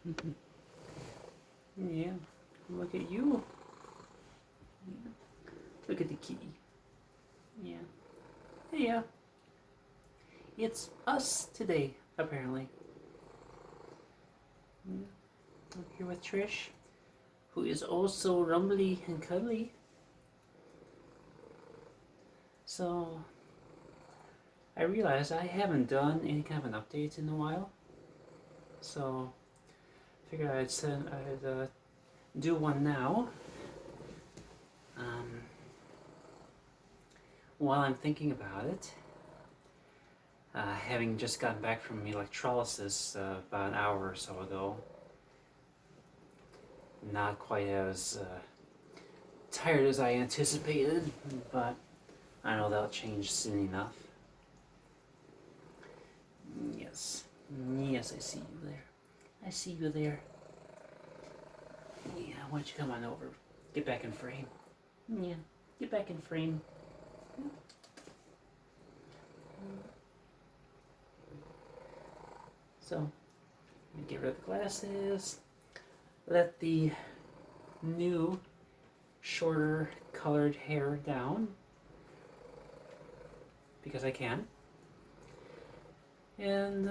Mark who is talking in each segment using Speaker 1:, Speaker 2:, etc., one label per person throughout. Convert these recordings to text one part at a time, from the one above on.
Speaker 1: Yeah, look at you. Yeah. Look at the kitty. Yeah. Hey, it's us today, apparently. Yeah. I'm here with Trish, who is also rumbly and cuddly. So, I realized I haven't done any kind of an update in a while. So, figured I'd do one now. Um, while I'm thinking about it, having just gotten back from electrolysis about an hour or so ago, not quite as tired as I anticipated, but I know that'll change soon enough. Yes, yes, I see you there. I see you there. Yeah, why don't you come on over? Get back in frame. Yeah, get back in frame. So, get rid of the glasses. Let the new, shorter, colored hair down. Because I can. And,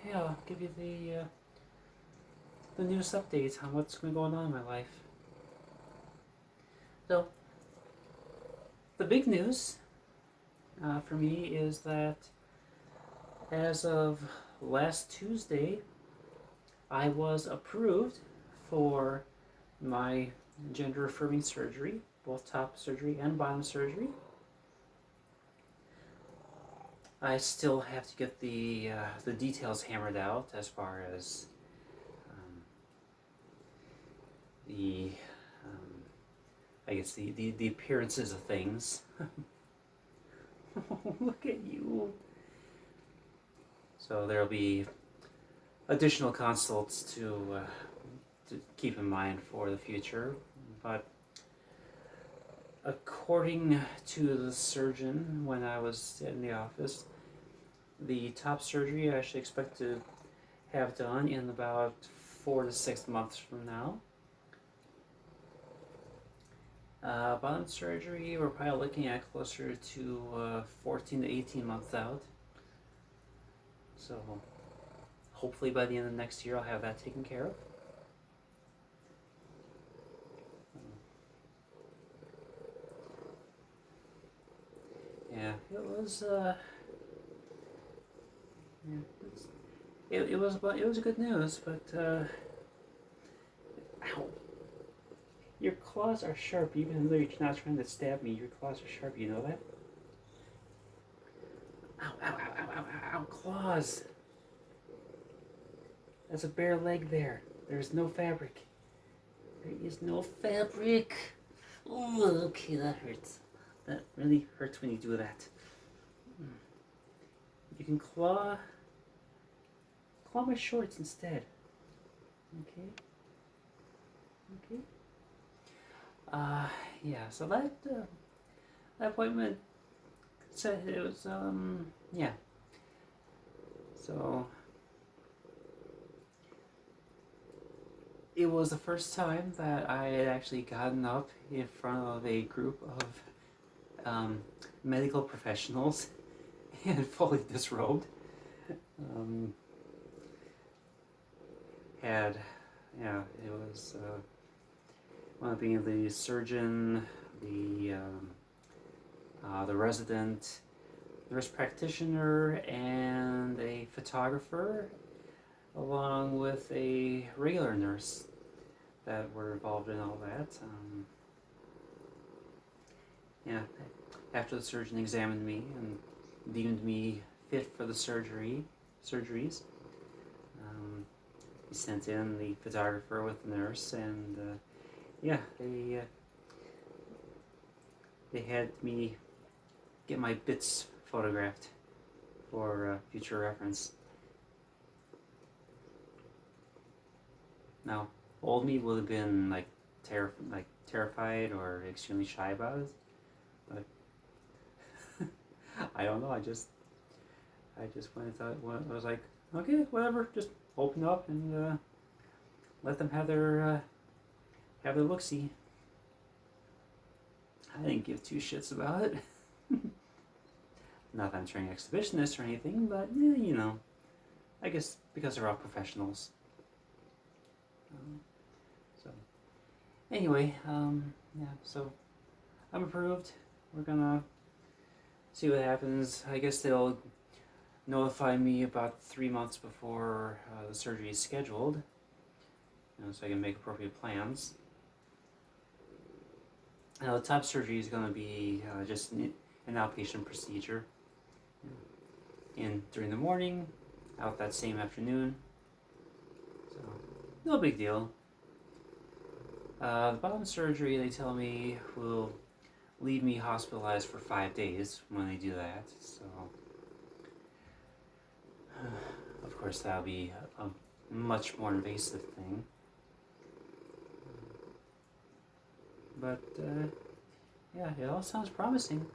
Speaker 1: yeah, I'll give you the newest updates on what's been going on in my life. So, the big news for me is that as of last Tuesday, I was approved for my gender affirming surgery, both top surgery and bottom surgery. I still have to get the details hammered out as far as the I guess the appearances of things. Look at you. So there'll be additional consults to keep in mind for the future, but according to the surgeon when I was in the office, the top surgery I actually expect to have done in about 4 to 6 months from now. Bottom surgery, we're probably looking at closer to 14 to 18 months out. So hopefully by the end of next year I'll have that taken care of. Yeah, it was it was good news, but ow. Your claws are sharp, even though you're not trying to stab me. Your claws are sharp, you know that? Ow, ow, ow, ow, ow, ow, ow, claws! That's a bare leg there. There's no fabric. There is no fabric. Oh, okay, that hurts. That really hurts when you do that. You can claw my shorts instead. Okay? Okay? Yeah, so that appointment said it was, yeah. So, it was the first time that I had actually gotten up in front of a group of medical professionals and fully disrobed. It was one of being the surgeon, the resident nurse practitioner, and a photographer, along with a regular nurse that were involved in all that. Yeah, after the surgeon examined me and deemed me fit for the surgeries, he sent in the photographer with the nurse, and yeah, they had me get my bits photographed for future reference. Now, old me would have been like terrified or extremely shy about it, but I don't know. I just went and thought, I was like, okay, whatever, just open up and let them have their look-see. I didn't give two shits about it. Not that I'm turning exhibitionist or anything, but I guess because they're all professionals. So anyway, yeah. So I'm approved. We're gonna see what happens. I guess they'll notify me about 3 months before the surgery is scheduled, so I can make appropriate plans. Now, the top surgery is going to be just an outpatient procedure. In during the morning, out that same afternoon. So, no big deal. The bottom surgery, they tell me, will leave me hospitalized for 5 days when they do that. So, of course, that'll be a much more invasive thing. But, yeah, it all sounds promising.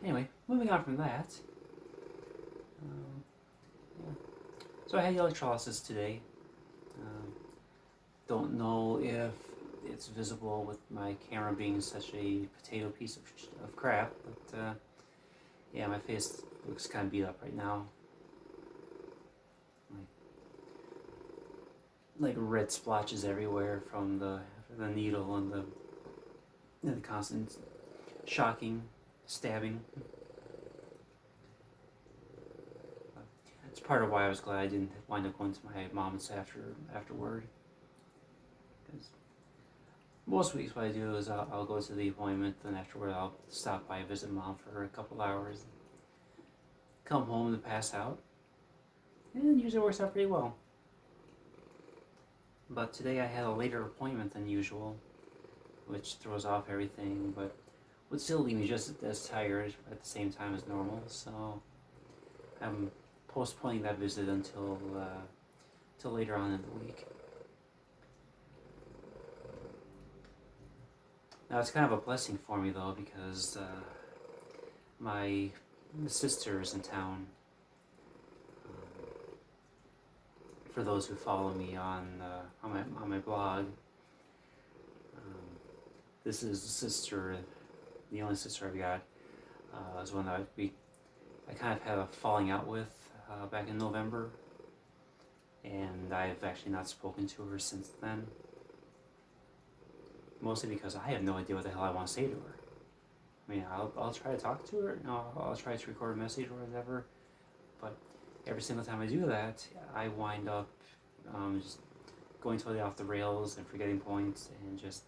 Speaker 1: Anyway, moving on from that. Yeah. So I had electrolysis today. Don't know if it's visible with my camera being such a potato piece of crap, but yeah, my face looks kind of beat up right now. Like red splotches everywhere from the needle and the constant shocking stabbing. It's part of why I was glad I didn't wind up going to my mom's afterward. Because most weeks what I do is I'll go to the appointment, then afterward I'll stop by and visit mom for a couple hours, come home to pass out, and it usually works out pretty well. But today I had a later appointment than usual, which throws off everything, but would still leave me just as tired at the same time as normal, so I'm postponing that visit until later on in the week. Now it's kind of a blessing for me though, because my sister is in town. For those who follow me on my blog, this is the sister, the only sister I've got, is one that I kind of had a falling out with back in November, and I've actually not spoken to her since then. Mostly because I have no idea what the hell I want to say to her. I mean, I'll try to talk to her, I'll try to record a message or whatever, but every single time I do that, I wind up just going totally off the rails and forgetting points and just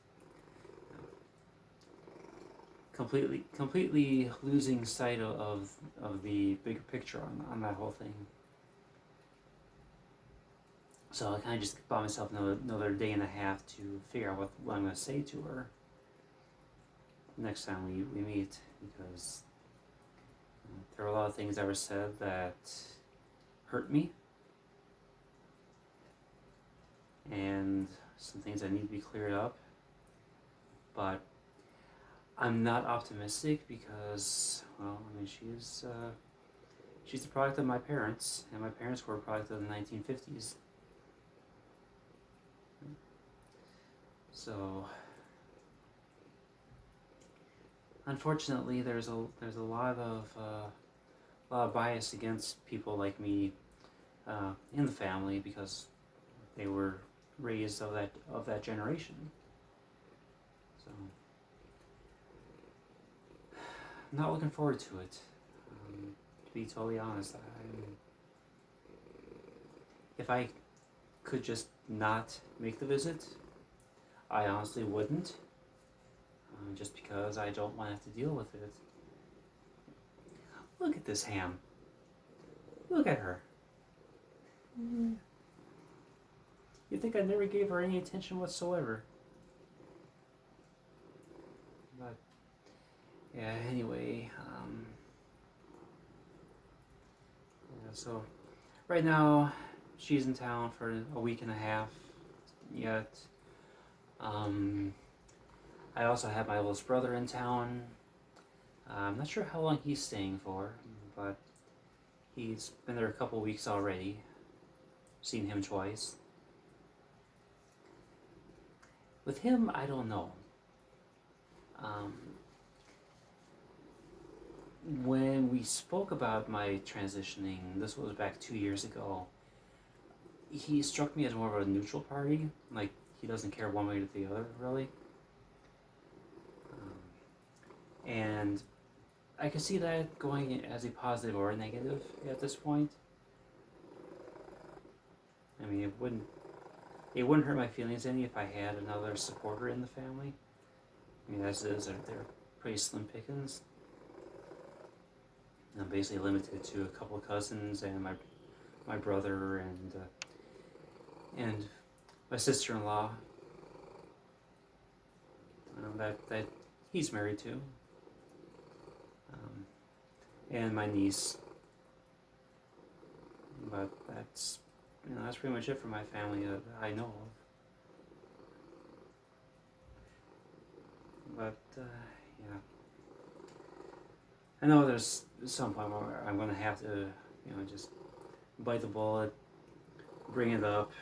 Speaker 1: completely losing sight of the bigger picture on that whole thing. So I kind of just bought myself another day and a half to figure out what I'm going to say to her next time we meet, because there are a lot of things that were said that hurt me, and some things that need to be cleared up, but I'm not optimistic because, well, I mean, she's the product of my parents, and my parents were a product of the 1950s. So, unfortunately, there's a lot of bias against people like me in the family because they were raised of that generation. So, I'm not looking forward to it. To be totally honest, if I could just not make the visit, I honestly wouldn't, just because I don't want to have to deal with it. Look at this ham. Look at her. You'd think I never gave her any attention whatsoever. But, yeah, anyway, yeah, so right now she's in town for a week and a half yet. I also have my oldest brother in town. I'm not sure how long he's staying for, but He's been there a couple weeks already. Seen him twice. With him, I don't know. Um, when we spoke about my transitioning, this was back 2 years ago, he struck me as more of a neutral party. Like, he doesn't care one way or the other, really. And I could see that going as a positive or a negative at this point. I mean, it wouldn't hurt my feelings any if I had another supporter in the family. I mean, as is, they're pretty slim pickings. I'm basically limited to a couple of cousins and my brother and my sister-in-law. That he's married to, and my niece. But that's pretty much it for my family that I know of. But yeah, I know there's some point where I'm gonna have to, just bite the bullet, bring it up,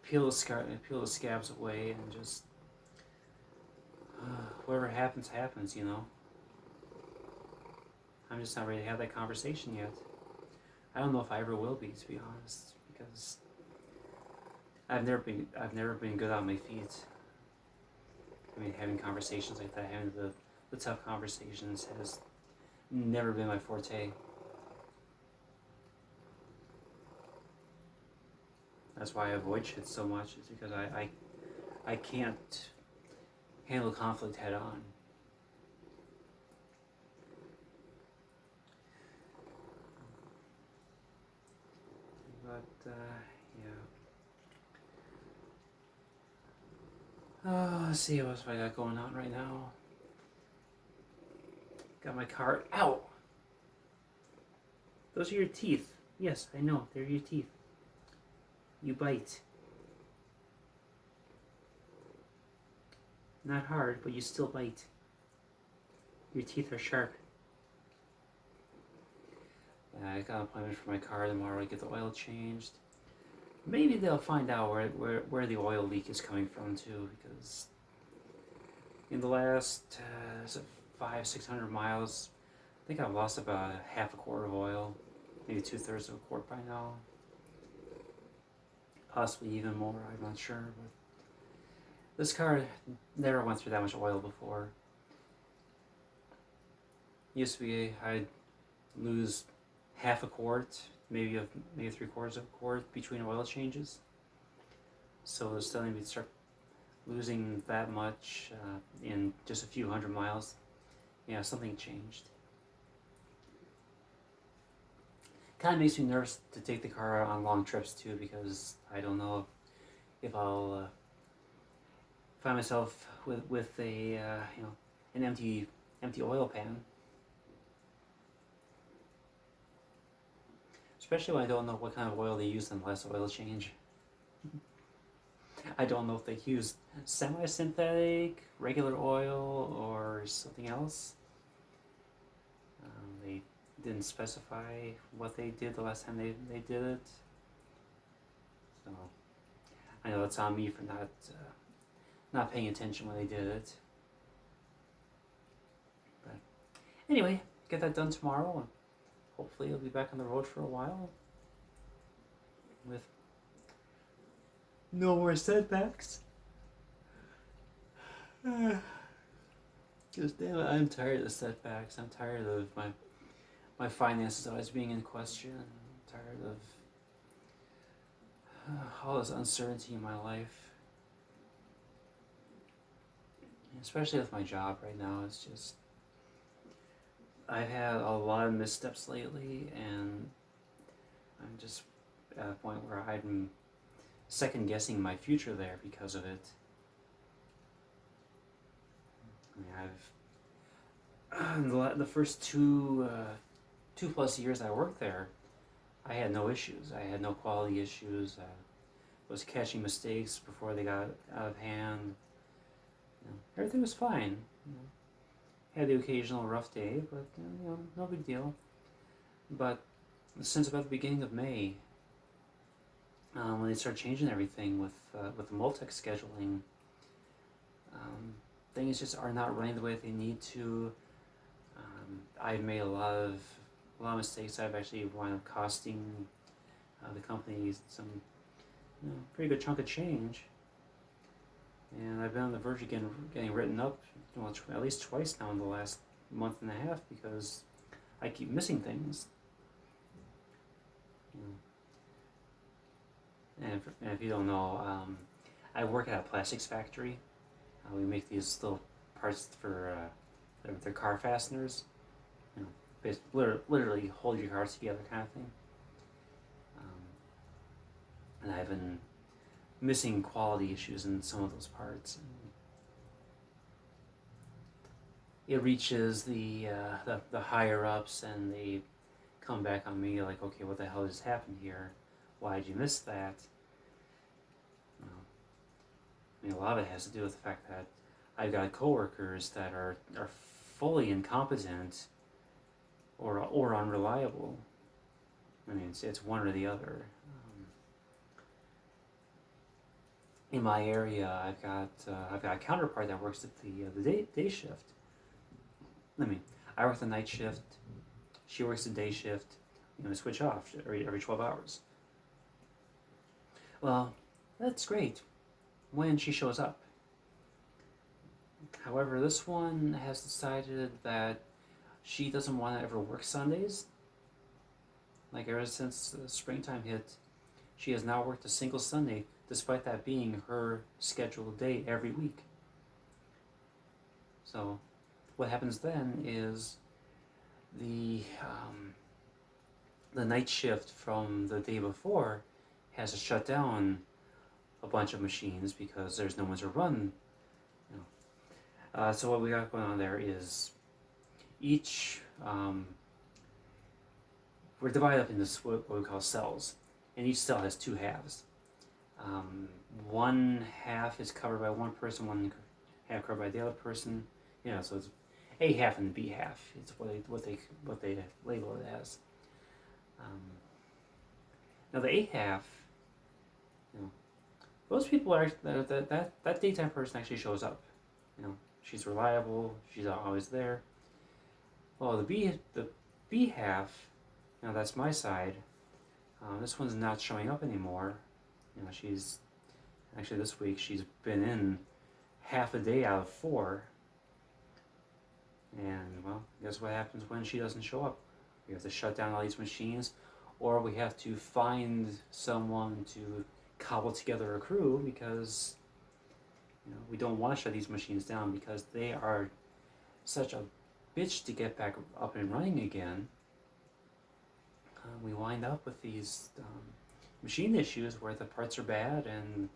Speaker 1: peel the scabs away, and just whatever happens, happens. I'm just not ready to have that conversation yet. I don't know if I ever will be, to be honest, because I've never been good on my feet. I mean, having conversations like that, having the tough conversations has never been my forte. That's why I avoid shit so much, is because I can't handle conflict head on. But yeah. Let's see what else I got going on right now. Got my car out. Those are your teeth. Yes, I know, they're your teeth. You bite. Not hard, but you still bite. Your teeth are sharp. I got an appointment for my car tomorrow to get the oil changed. Maybe they'll find out where the oil leak is coming from too, because in the last 500-600 miles, I think I've lost about half a quart of oil, maybe 2/3 of a quart by now. Possibly even more, I'm not sure. But this car never went through that much oil before. Used to be I'd lose half a quart, maybe 3/4 of a quart between oil changes. So suddenly we'd start losing that much in just a few hundred miles. Yeah, something changed. Kind of makes me nervous to take the car on long trips too, because I don't know if I'll find myself with a an empty oil pan. Especially when I don't know what kind of oil they used in the last oil change. I don't know if they used semi-synthetic, regular oil, or something else. They didn't specify what they did the last time they did it. So I know it's on me for not paying attention when they did it. But anyway, get that done tomorrow, and hopefully I'll be back on the road for a while with no more setbacks. Because damn it, I'm tired of the setbacks. I'm tired of my finances always being in question. I'm tired of all this uncertainty in my life. Especially with my job right now, it's just I've had a lot of missteps lately, and I'm just at a point where I'm second guessing my future there because of it. I mean, the first 2+ years I worked there, I had no issues. I had no quality issues. I was catching mistakes before they got out of hand. Everything was fine. had the occasional rough day, but no big deal. But since about the beginning of May, when they started changing everything with the multex scheduling, things just are not running the way they need to. I've made a lot of mistakes. I've actually wound up costing the company some pretty good chunk of change, and I've been on the verge of getting written up at least twice now in the last month and a half because I keep missing things. And if you don't know, I work at a plastics factory. We make these little parts for their car fasteners. Basically, literally hold your cars together kind of thing. And I've been missing quality issues in some of those parts. It reaches the higher ups, and they come back on me like, okay, what the hell just happened here? Why did you miss that? I mean, a lot of it has to do with the fact that I've got coworkers that are fully incompetent or unreliable. I mean, it's one or the other. In my area, I've got a counterpart that works at the day shift. I work the night shift. She works the day shift. Switch off every 12 hours. Well, that's great when she shows up. However, this one has decided that she doesn't want to ever work Sundays. Like, ever since springtime hit, she has not worked a single Sunday, despite that being her scheduled day every week. So what happens then is the night shift from the day before has to shut down a bunch of machines because there's no one to run. So what we got going on there is each we're divided up into what we call cells, and each cell has two halves. One half is covered by one person, one half covered by the other person. So it's A half and B half. It's what they label it as. Now the A half, those people are that daytime person actually shows up. She's reliable. She's always there. Well, the B half, that's my side. This one's not showing up anymore. She's actually this week she's been in half a day out of 4. And well, guess what happens when she doesn't show up? We have to shut down all these machines, or we have to find someone to cobble together a crew because we don't want to shut these machines down because they are such a bitch to get back up and running again. We wind up with these machine issues where the parts are bad and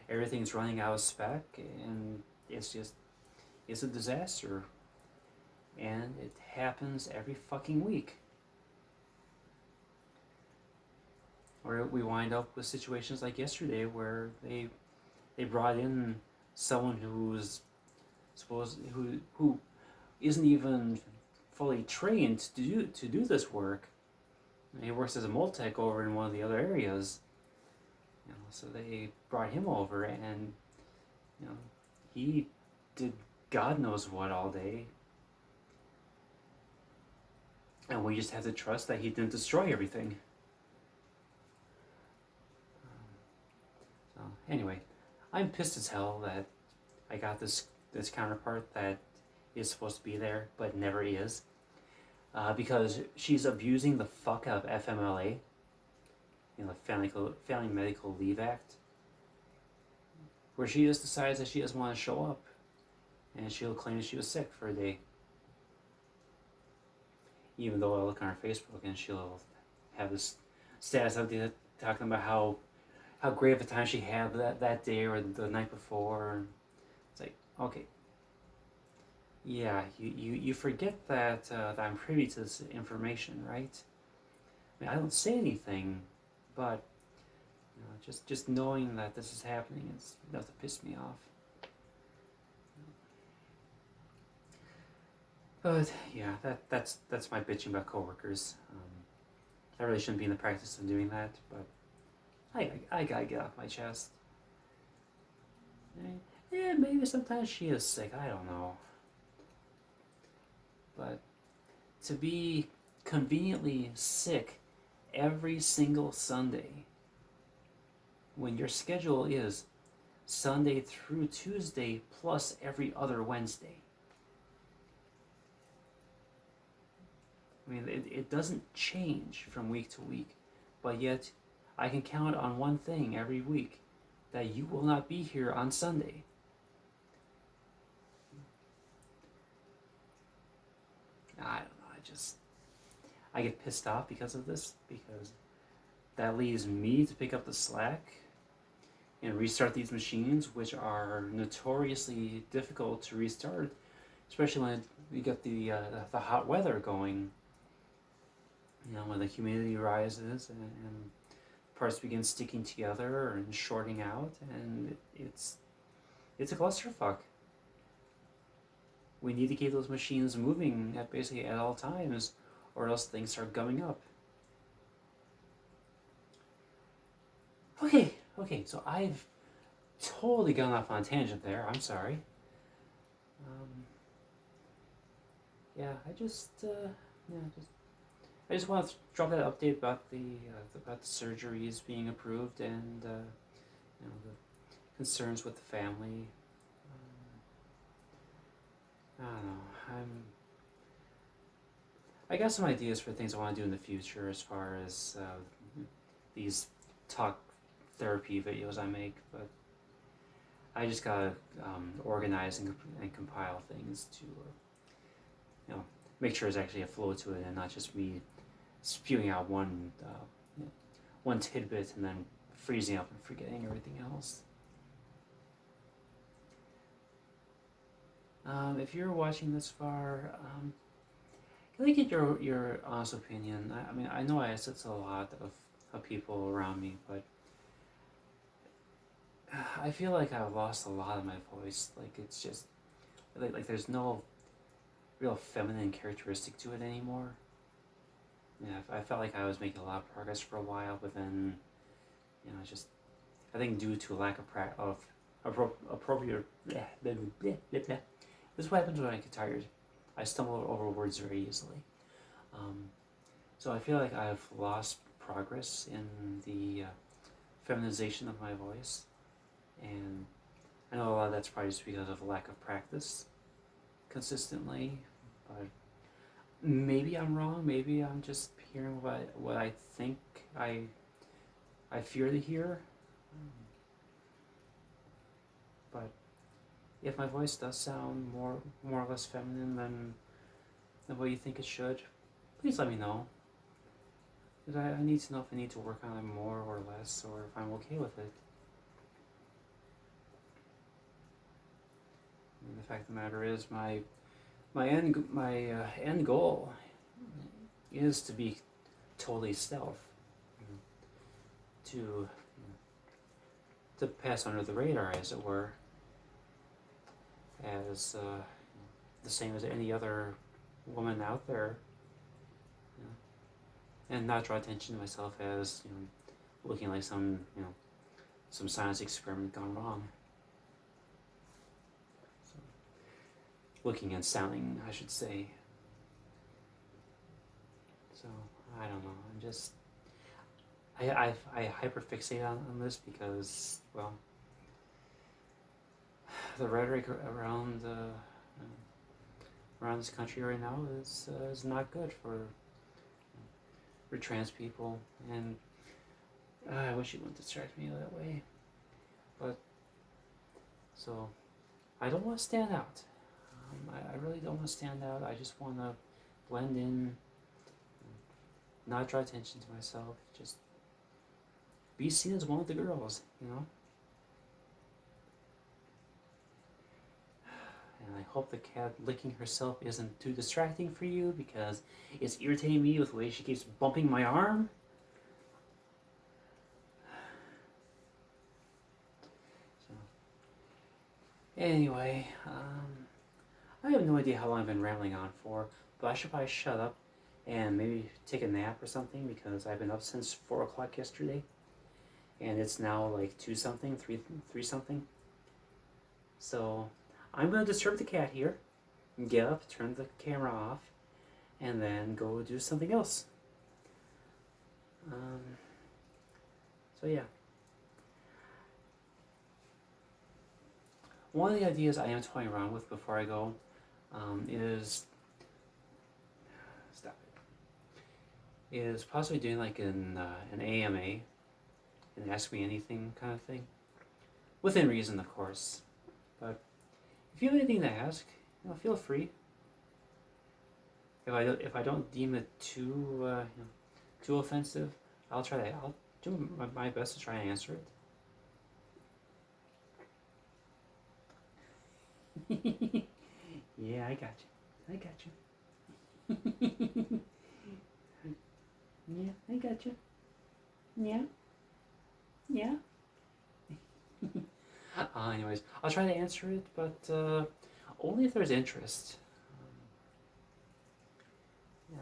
Speaker 1: everything's running out of spec, and it's a disaster. And it happens every fucking week. Or we wind up with situations like yesterday where they brought in someone who isn't even fully trained to do this work. He works as a multech over in one of the other areas. So they brought him over, and he did God knows what all day. And we just have to trust that he didn't destroy everything. So anyway, I'm pissed as hell that I got this counterpart that is supposed to be there but never is, because she's abusing the fuck out of FMLA, the Family Medical Leave Act, where she just decides that she doesn't want to show up, and she'll claim she was sick for a day. Even though I look on her Facebook and she'll have this status update talking about how great of a time she had that day or the night before. It's like, okay, yeah, you forget that I'm privy to this information, right? I mean, I don't say anything, but just knowing that this is happening is enough to piss me off. But yeah, that's my bitching about coworkers. I really shouldn't be in the practice of doing that, but I gotta get off my chest. Yeah, maybe sometimes she is sick. I don't know, but to be conveniently sick every single Sunday when your schedule is Sunday through Tuesday plus every other Wednesday. I mean, it doesn't change from week to week, but yet I can count on one thing every week, that you will not be here on Sunday. I don't know, I get pissed off because of this, because that leaves me to pick up the slack and restart these machines, which are notoriously difficult to restart, especially when we get the hot weather going. You know, when the humidity rises and parts begin sticking together and shorting out, and it's a clusterfuck. We need to keep those machines moving at basically at all times, or else things start gumming up. Okay, so I've totally gone off on a tangent there. I'm sorry. Um, yeah, I just want to drop that update about the surgeries being approved, and the concerns with the family. I don't know. I got some ideas for things I want to do in the future as far as these talk therapy videos I make, but I just gotta organize and compile things to, make sure there's actually a flow to it and not just me spewing out one tidbit and then freezing up and forgetting everything else. If you're watching this far, can I get your honest opinion? I mean, I know I asked it to a lot of people around me, but I feel like I've lost a lot of my voice. Like, it's just like there's no real feminine characteristic to it anymore. Yeah, I felt like I was making a lot of progress for a while, but then, just I think due to a lack of appropriate. Blah, blah, blah, blah, blah. This is what happens when I get tired. I stumble over words very easily. So I feel like I've lost progress in the feminization of my voice, and I know a lot of that's probably just because of a lack of practice consistently, but maybe I'm wrong. Maybe I'm just hearing what I think I fear to hear. But if my voice does sound more or less feminine than what you think it should, please let me know. Because I need to know if I need to work on it more or less, or if I'm okay with it. And the fact of the matter is, my end goal is to be totally stealth, to pass under the radar, as it were, as the same as any other woman out there, and not draw attention to myself as looking like some science experiment gone wrong. So, looking and sounding, I should say. So I don't know. I'm just I hyperfixate on this because, well, the rhetoric around this country right now is not good for trans people, and I wish it wouldn't distract me that way. But so I don't want to stand out. I really don't want to stand out. I just want to blend in, not draw attention to myself, just be seen as one of the girls, And I hope the cat licking herself isn't too distracting for you, because it's irritating me with the way she keeps bumping my arm. So, anyway, I have no idea how long I've been rambling on for, but I should probably shut up and maybe take a nap or something because I've been up since 4 o'clock yesterday, and it's now like 2 something, 3 something. So I'm going to disturb the cat here, get up, turn the camera off, and then go do something else. Um, so yeah. One of the ideas I am toying around with before I go is stop it. Is possibly doing like an AMA, an Ask Me Anything kind of thing, within reason, of course. But if you have anything to ask, feel free. If I don't deem it too offensive, I'll try that. I'll do my best to try and answer it. Yeah, I got you. I got you. Yeah, I got you. Yeah, yeah. Anyways, I'll try to answer it, but only if there's interest. Yeah,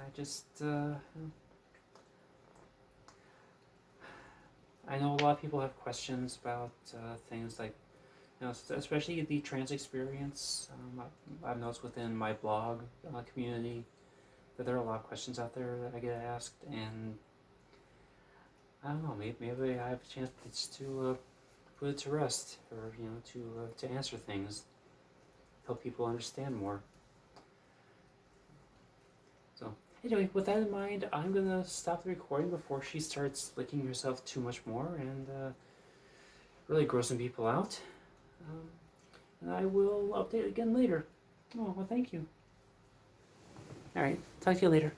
Speaker 1: I know a lot of people have questions about things like, especially the trans experience. I've noticed within my blog community that there are a lot of questions out there that I get asked, and I don't know, maybe I have a chance to put it to rest, or to answer things, help people understand more. So anyway, with that in mind, I'm gonna stop the recording before she starts licking herself too much more and really grossing people out. And I will update again later. Oh, well, thank you. All right, talk to you later.